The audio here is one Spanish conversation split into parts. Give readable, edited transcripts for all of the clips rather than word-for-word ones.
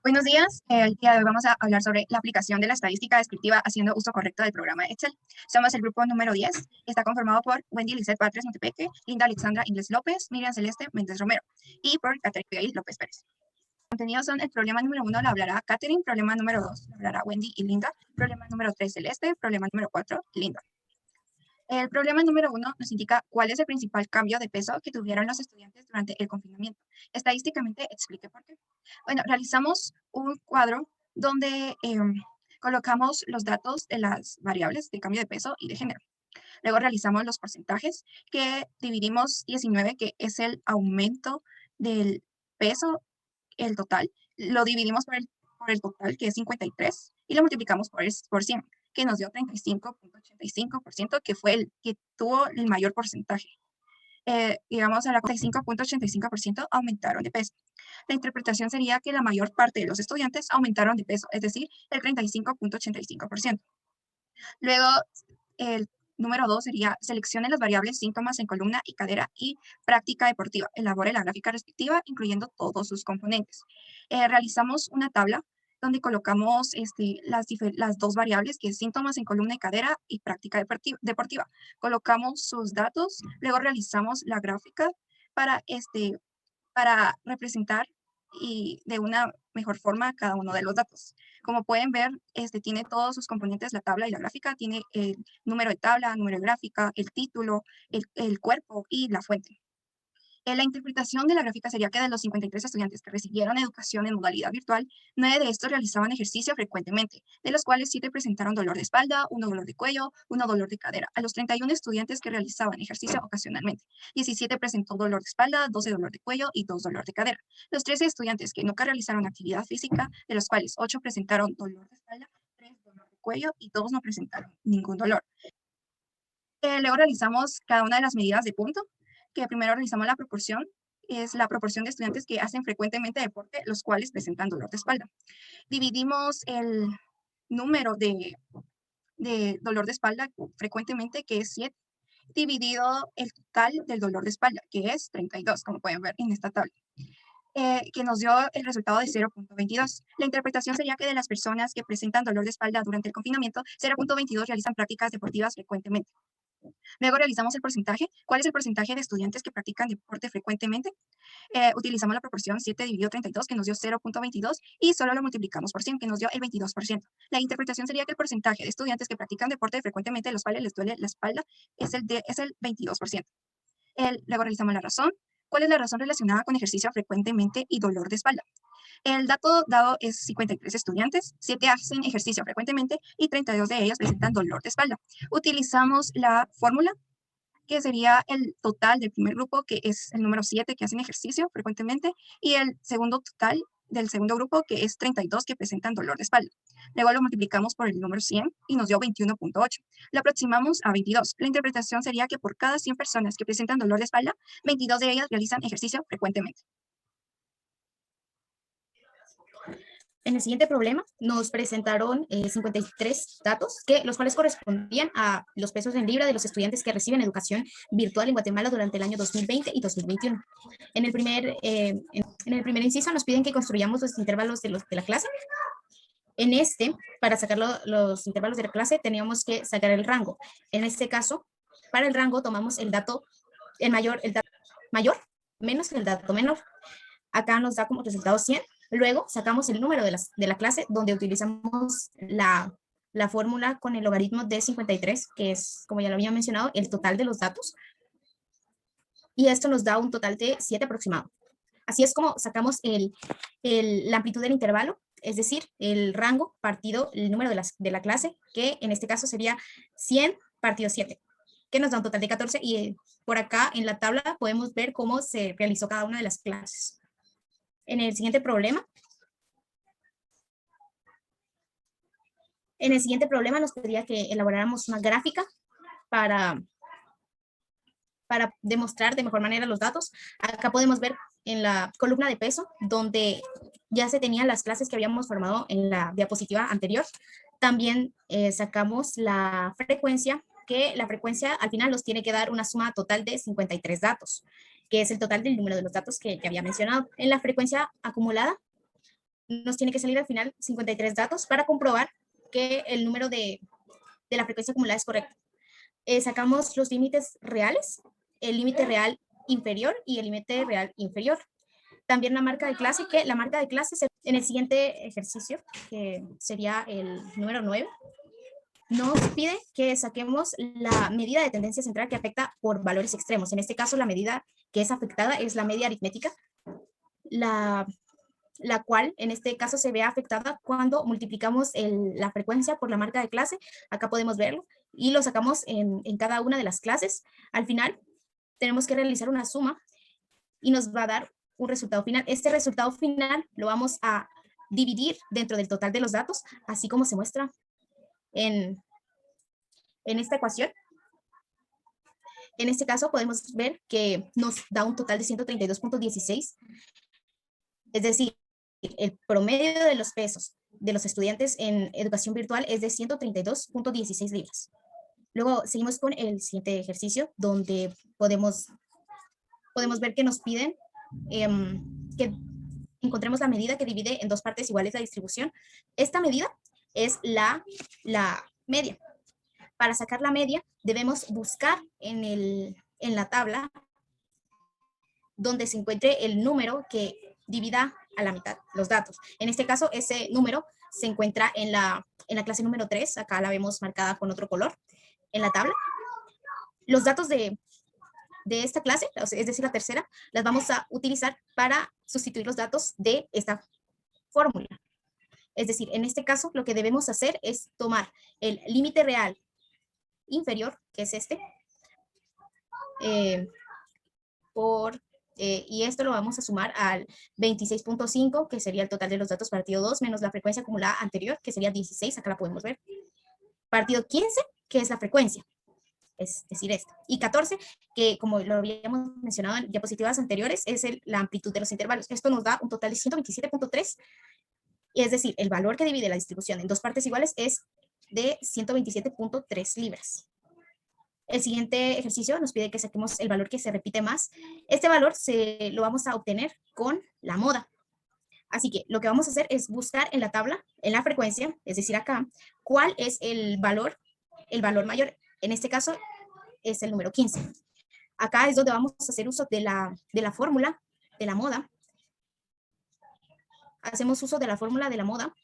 Buenos días. El día de hoy vamos a hablar sobre la aplicación de la estadística descriptiva haciendo uso correcto del programa Excel. Somos el grupo número 10. Está conformado por Wendy Lizeth Batres Montepeque, Linda Alexandra Ingles López, Miriam Celeste Méndez Romero y por Catherine Abigail López Pérez. Los contenidos son: el problema número 1 lo hablará Catherine, problema número 2 lo hablará Wendy y Linda, problema número 3 Celeste, problema número 4 Linda. El problema número 1 nos indica cuál es el principal cambio de peso que tuvieron los estudiantes durante el confinamiento. Estadísticamente, explique por qué. Bueno, realizamos un cuadro donde colocamos los datos de las variables de cambio de peso y de género. Luego realizamos los porcentajes que dividimos 19, que es el aumento del peso, el total. Lo dividimos por el total, que es 53, y lo multiplicamos por 100, que nos dio 35.85%, que fue el que tuvo el mayor porcentaje. Digamos, a la 45.85% aumentaron de peso. La interpretación sería que la mayor parte de los estudiantes aumentaron de peso, es decir, el 35.85%. Luego, el número 2 sería: seleccione las variables síntomas en columna y cadera y práctica deportiva. Elabore la gráfica respectiva, incluyendo todos sus componentes. Realizamos una tabla donde colocamos las dos variables, que es síntomas en columna y cadera y práctica deportiva. Colocamos sus datos, luego realizamos la gráfica para, para representar y de una mejor forma cada uno de los datos. Como pueden ver, tiene todos sus componentes, la tabla y la gráfica. Tiene el número de tabla, número de gráfica, el título, el cuerpo y la fuente. La interpretación de la gráfica sería que de los 53 estudiantes que recibieron educación en modalidad virtual, 9 de estos realizaban ejercicio frecuentemente, de los cuales 7 presentaron dolor de espalda, 1 dolor de cuello, 1 dolor de cadera. A los 31 estudiantes que realizaban ejercicio ocasionalmente, 17 presentó dolor de espalda, 12 dolor de cuello y 2 dolor de cadera. Los 13 estudiantes que nunca realizaron actividad física, de los cuales 8 presentaron dolor de espalda, 3 dolor de cuello y 2 no presentaron ningún dolor. Luego realizamos cada una de las medidas de punto, que primero realizamos la proporción, es la proporción de estudiantes que hacen frecuentemente deporte, los cuales presentan dolor de espalda. Dividimos el número de dolor de espalda frecuentemente, que es 7, dividido el total del dolor de espalda, que es 32, como pueden ver en esta tabla. Que nos dio el resultado de 0.22. La interpretación sería que de las personas que presentan dolor de espalda durante el confinamiento, 0.22 realizan prácticas deportivas frecuentemente. Luego realizamos el porcentaje. ¿Cuál es el porcentaje de estudiantes que practican deporte frecuentemente? Utilizamos la proporción 7 dividido 32, que nos dio 0.22, y solo lo multiplicamos por 100, que nos dio el 22%. La interpretación sería que el porcentaje de estudiantes que practican deporte frecuentemente, los cuales les duele la espalda, es el 22%. Luego realizamos la razón. ¿Cuál es la razón relacionada con ejercicio frecuentemente y dolor de espalda? El dato dado es 53 estudiantes, 7 hacen ejercicio frecuentemente y 32 de ellos presentan dolor de espalda. Utilizamos la fórmula, que sería el total del primer grupo, que es el número 7, que hacen ejercicio frecuentemente, y el segundo total del segundo grupo, que es 32, que presentan dolor de espalda. Luego lo multiplicamos por el número 100 y nos dio 21.8. Lo aproximamos a 22. La interpretación sería que por cada 100 personas que presentan dolor de espalda, 22 de ellas realizan ejercicio frecuentemente. En el siguiente problema nos presentaron 53 datos, los cuales correspondían a los pesos en libra de los estudiantes que reciben educación virtual en Guatemala durante el año 2020 y 2021. En el primer inciso nos piden que construyamos los intervalos de la clase. Para sacar los intervalos de la clase, teníamos que sacar el rango. En este caso, para el rango tomamos el dato mayor menos el dato menor. Acá nos da como resultado 100. Luego sacamos el número de la clase, donde utilizamos la fórmula con el logaritmo de 53, que es, como ya lo había mencionado, el total de los datos. Y esto nos da un total de 7 aproximado. Así es como sacamos la amplitud del intervalo, es decir, el rango partido el número de la clase, que en este caso sería 100 partido 7, que nos da un total de 14. Y por acá en la tabla podemos ver cómo se realizó cada una de las clases. En el siguiente problema nos pediría que elaboráramos una gráfica para demostrar de mejor manera los datos. Acá podemos ver en la columna de peso, donde ya se tenían las clases que habíamos formado en la diapositiva anterior. También sacamos la frecuencia, que la frecuencia al final nos tiene que dar una suma total de 53 datos, que es el total del número de los datos que había mencionado. En la frecuencia acumulada nos tiene que salir al final 53 datos para comprobar que el número de la frecuencia acumulada es correcto. Sacamos los límites reales, el límite real inferior y el límite real inferior. También la marca de clase, que la marca de clase en el siguiente ejercicio, que sería el número 9, nos pide que saquemos la medida de tendencia central que afecta por valores extremos. En este caso, la medida que es afectada es la media aritmética, la cual en este caso se ve afectada cuando multiplicamos la frecuencia por la marca de clase. Acá podemos verlo y lo sacamos en cada una de las clases. Al final tenemos que realizar una suma y nos va a dar un resultado final. Este resultado final lo vamos a dividir dentro del total de los datos, así como se muestra en esta ecuación. En este caso podemos ver que nos da un total de 132.16, es decir, el promedio de los pesos de los estudiantes en educación virtual es de 132.16 libras. Luego seguimos con el siguiente ejercicio, donde podemos ver que nos piden que encontremos la medida que divide en dos partes iguales la distribución. Esta medida es la media. Para sacar la media, debemos buscar en la tabla donde se encuentre el número que divida a la mitad los datos. En este caso, ese número se encuentra en la clase número 3, acá la vemos marcada con otro color en la tabla. Los datos de esta clase, es decir, la tercera, las vamos a utilizar para sustituir los datos de esta fórmula. Es decir, en este caso, lo que debemos hacer es tomar el límite real inferior, que es este, y esto lo vamos a sumar al 26.5, que sería el total de los datos partido 2, menos la frecuencia acumulada anterior, que sería 16, acá la podemos ver. Partido 15, que es la frecuencia, es decir, esta. Y 14, que como lo habíamos mencionado en diapositivas anteriores, es la amplitud de los intervalos. Esto nos da un total de 127.3, es decir, el valor que divide la distribución en dos partes iguales es de 127.3 libras. El siguiente ejercicio nos pide que saquemos el valor que se repite más. Este valor lo vamos a obtener con la moda. Así que lo que vamos a hacer es buscar en la tabla, en la frecuencia, es decir, acá, cuál es el valor mayor. En este caso es el número 15. Acá es donde vamos a hacer uso de la fórmula de la moda. Hacemos uso de la fórmula de la moda,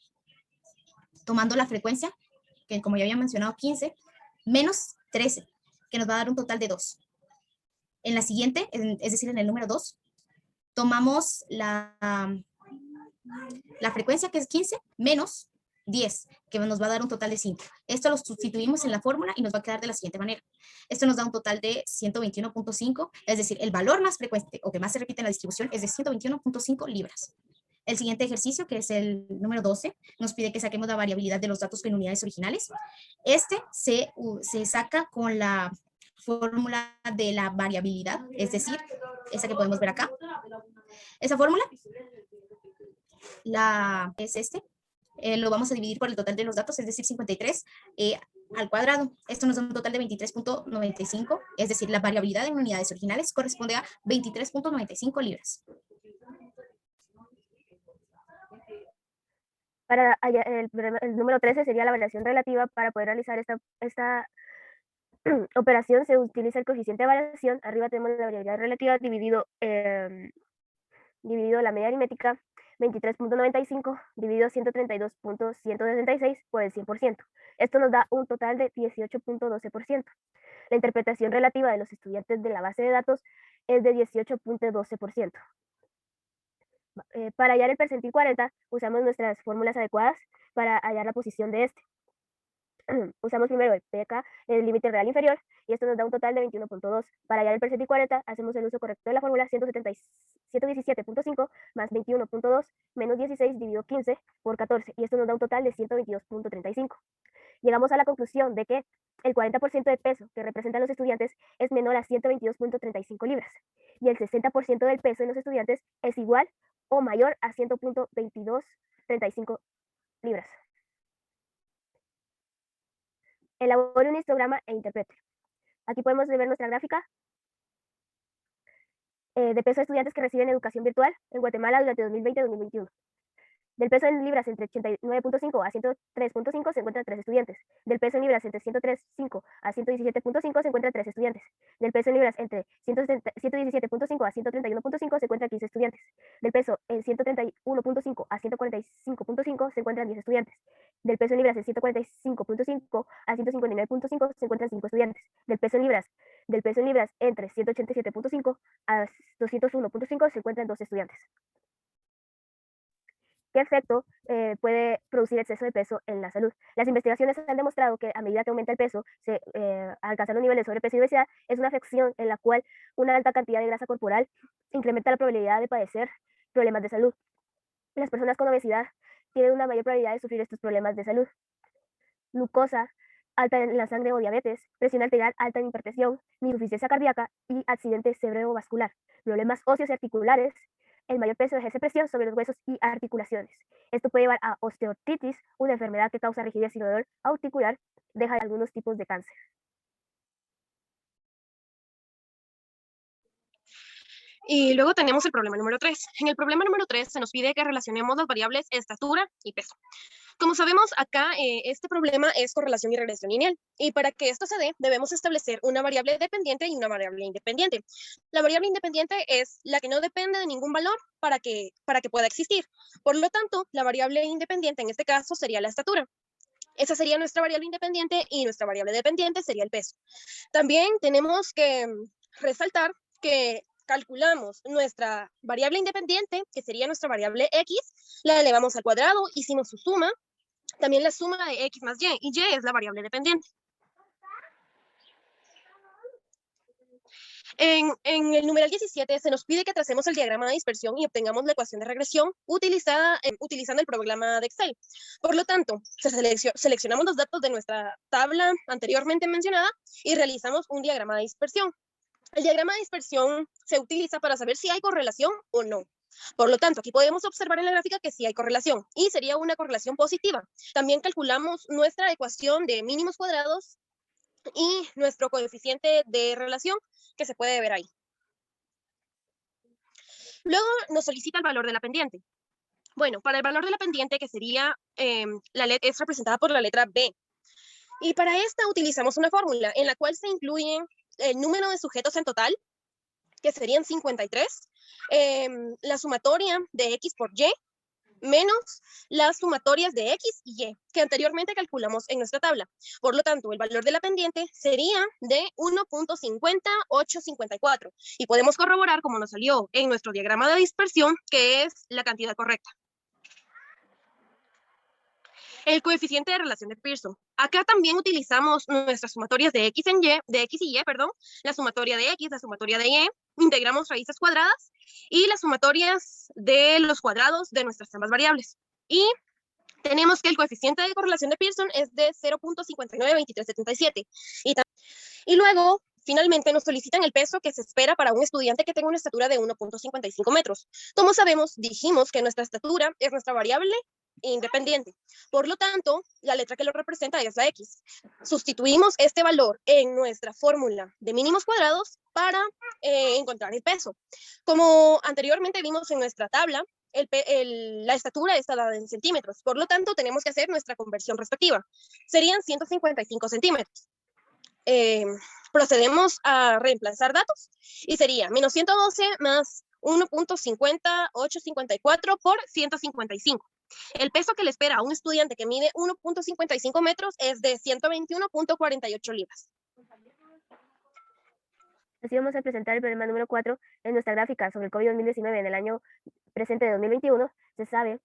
tomando la frecuencia, que como ya había mencionado, 15, menos 13, que nos va a dar un total de 2. En la siguiente, es decir, en el número 2, tomamos la frecuencia, que es 15, menos 10, que nos va a dar un total de 5. Esto lo sustituimos en la fórmula y nos va a quedar de la siguiente manera. Esto nos da un total de 121.5, es decir, el valor más frecuente o que más se repite en la distribución es de 121.5 libras. El siguiente ejercicio, que es el número 12, nos pide que saquemos la variabilidad de los datos en unidades originales. Este se saca con la fórmula de la variabilidad, es decir, esa que podemos ver acá. Esa fórmula es lo vamos a dividir por el total de los datos, es decir, 53 al cuadrado. Esto nos da un total de 23.95, es decir, la variabilidad en unidades originales corresponde a 23.95 libras. Para el número 13 sería la variación relativa. Para poder realizar esta operación se utiliza el coeficiente de variación. Arriba tenemos la variabilidad relativa dividido la media aritmética, 23.95 dividido 132.166 por el 100%. Esto nos da un total de 18.12%. La interpretación relativa de los estudiantes de la base de datos es de 18.12%. Para hallar el percentil 40, usamos nuestras fórmulas adecuadas para hallar la posición de este. Usamos primero el PK, el límite real inferior, y esto nos da un total de 21.2. Para hallar el percentil 40, hacemos el uso correcto de la fórmula 117.5 más 21.2 menos 16 dividido 15 por 14, y esto nos da un total de 122.35. Llegamos a la conclusión de que el 40% de peso que representan los estudiantes es menor a 122.35 libras, y el 60% del peso de los estudiantes es igual o mayor a 100.2235 libras. Elabore un histograma e interprete. Aquí podemos ver nuestra gráfica de peso de estudiantes que reciben educación virtual en Guatemala durante 2020-2021. Del peso en libras entre 89.5 a 103.5 se encuentran 3 estudiantes. Del peso en libras entre 103.5 a 117.5 se encuentran 3 estudiantes. Del peso en libras entre 117.5 a 131.5 se encuentran 15 estudiantes. Del peso en 131.5 a 145.5 se encuentran 10 estudiantes. Del peso en libras en 145.5 a 159.5 se encuentran 5 estudiantes. Del peso en libras entre 187.5 a 201.5 se encuentran 2 estudiantes. ¿Qué efecto puede producir exceso de peso en la salud? Las investigaciones han demostrado que a medida que aumenta el peso, alcanzar un nivel de sobrepeso y obesidad es una afección en la cual una alta cantidad de grasa corporal incrementa la probabilidad de padecer problemas de salud. Las personas con obesidad tienen una mayor probabilidad de sufrir estos problemas de salud. Glucosa alta en la sangre o diabetes, presión arterial alta en hipertensión, insuficiencia cardíaca y accidente cerebrovascular, problemas óseos y articulares. El mayor peso ejerce presión sobre los huesos y articulaciones. Esto puede llevar a osteoartritis, una enfermedad que causa rigidez y dolor articular, deja algunos tipos de cáncer. Y luego tenemos el problema número 3. En el problema número 3 se nos pide que relacionemos las variables estatura y peso. Como sabemos, acá este problema es correlación y regresión lineal. Y para que esto se dé, debemos establecer una variable dependiente y una variable independiente. La variable independiente es la que no depende de ningún valor para que pueda existir. Por lo tanto, la variable independiente en este caso sería la estatura. Esa sería nuestra variable independiente y nuestra variable dependiente sería el peso. También tenemos que resaltar que calculamos nuestra variable independiente, que sería nuestra variable x, la elevamos al cuadrado, hicimos su suma, también la suma de x más y es la variable dependiente. En el numeral 17 se nos pide que tracemos el diagrama de dispersión y obtengamos la ecuación de regresión utilizando el programa de Excel. Por lo tanto, seleccionamos los datos de nuestra tabla anteriormente mencionada y realizamos un diagrama de dispersión. El diagrama de dispersión se utiliza para saber si hay correlación o no. Por lo tanto, aquí podemos observar en la gráfica que sí hay correlación y sería una correlación positiva. También calculamos nuestra ecuación de mínimos cuadrados y nuestro coeficiente de relación que se puede ver ahí. Luego nos solicita el valor de la pendiente. Bueno, para el valor de la pendiente, que sería, es representada por la letra B. Y para esta utilizamos una fórmula en la cual se incluyen el número de sujetos en total, que serían 53, la sumatoria de X por Y, menos las sumatorias de X y Y, que anteriormente calculamos en nuestra tabla. Por lo tanto, el valor de la pendiente sería de 1.50854, y podemos corroborar, como nos salió en nuestro diagrama de dispersión, que es la cantidad correcta. El coeficiente de relación de Pearson. Acá también utilizamos nuestras sumatorias de X y Y, la sumatoria de X, la sumatoria de Y, integramos raíces cuadradas y las sumatorias de los cuadrados de nuestras ambas variables. Y tenemos que el coeficiente de correlación de Pearson es de 0.592377. Y luego, finalmente, nos solicitan el peso que se espera para un estudiante que tenga una estatura de 1.55 metros. Como sabemos, dijimos que nuestra estatura es nuestra variable independiente. Por lo tanto, la letra que lo representa es la X. Sustituimos este valor en nuestra fórmula de mínimos cuadrados para encontrar el peso. Como anteriormente vimos en nuestra tabla, la estatura está dada en centímetros. Por lo tanto, tenemos que hacer nuestra conversión respectiva. Serían 155 centímetros. Procedemos a reemplazar datos y sería menos 112 más 1.50854 por 155. El peso que le espera a un estudiante que mide 1.55 metros es de 121.48 libras. Así vamos a presentar el problema número 4 en nuestra gráfica sobre el COVID-2019 en el año presente de 2021. Se sabe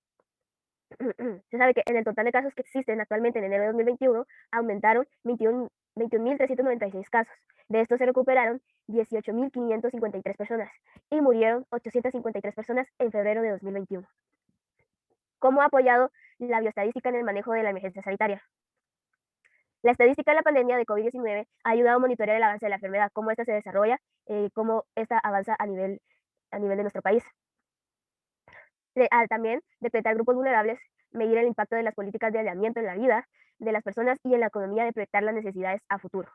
que en el total de casos que existen actualmente en enero de 2021 aumentaron 21.396 casos. De estos se recuperaron 18.553 personas y murieron 853 personas en febrero de 2021. ¿Cómo ha apoyado la bioestadística en el manejo de la emergencia sanitaria? La estadística de la pandemia de COVID-19 ha ayudado a monitorear el avance de la enfermedad, cómo esta se desarrolla, cómo esta avanza a nivel de nuestro país. También detectar grupos vulnerables, medir el impacto de las políticas de aislamiento en la vida de las personas y en la economía, de proyectar las necesidades a futuro.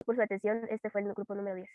Por su atención, este fue el grupo número 10.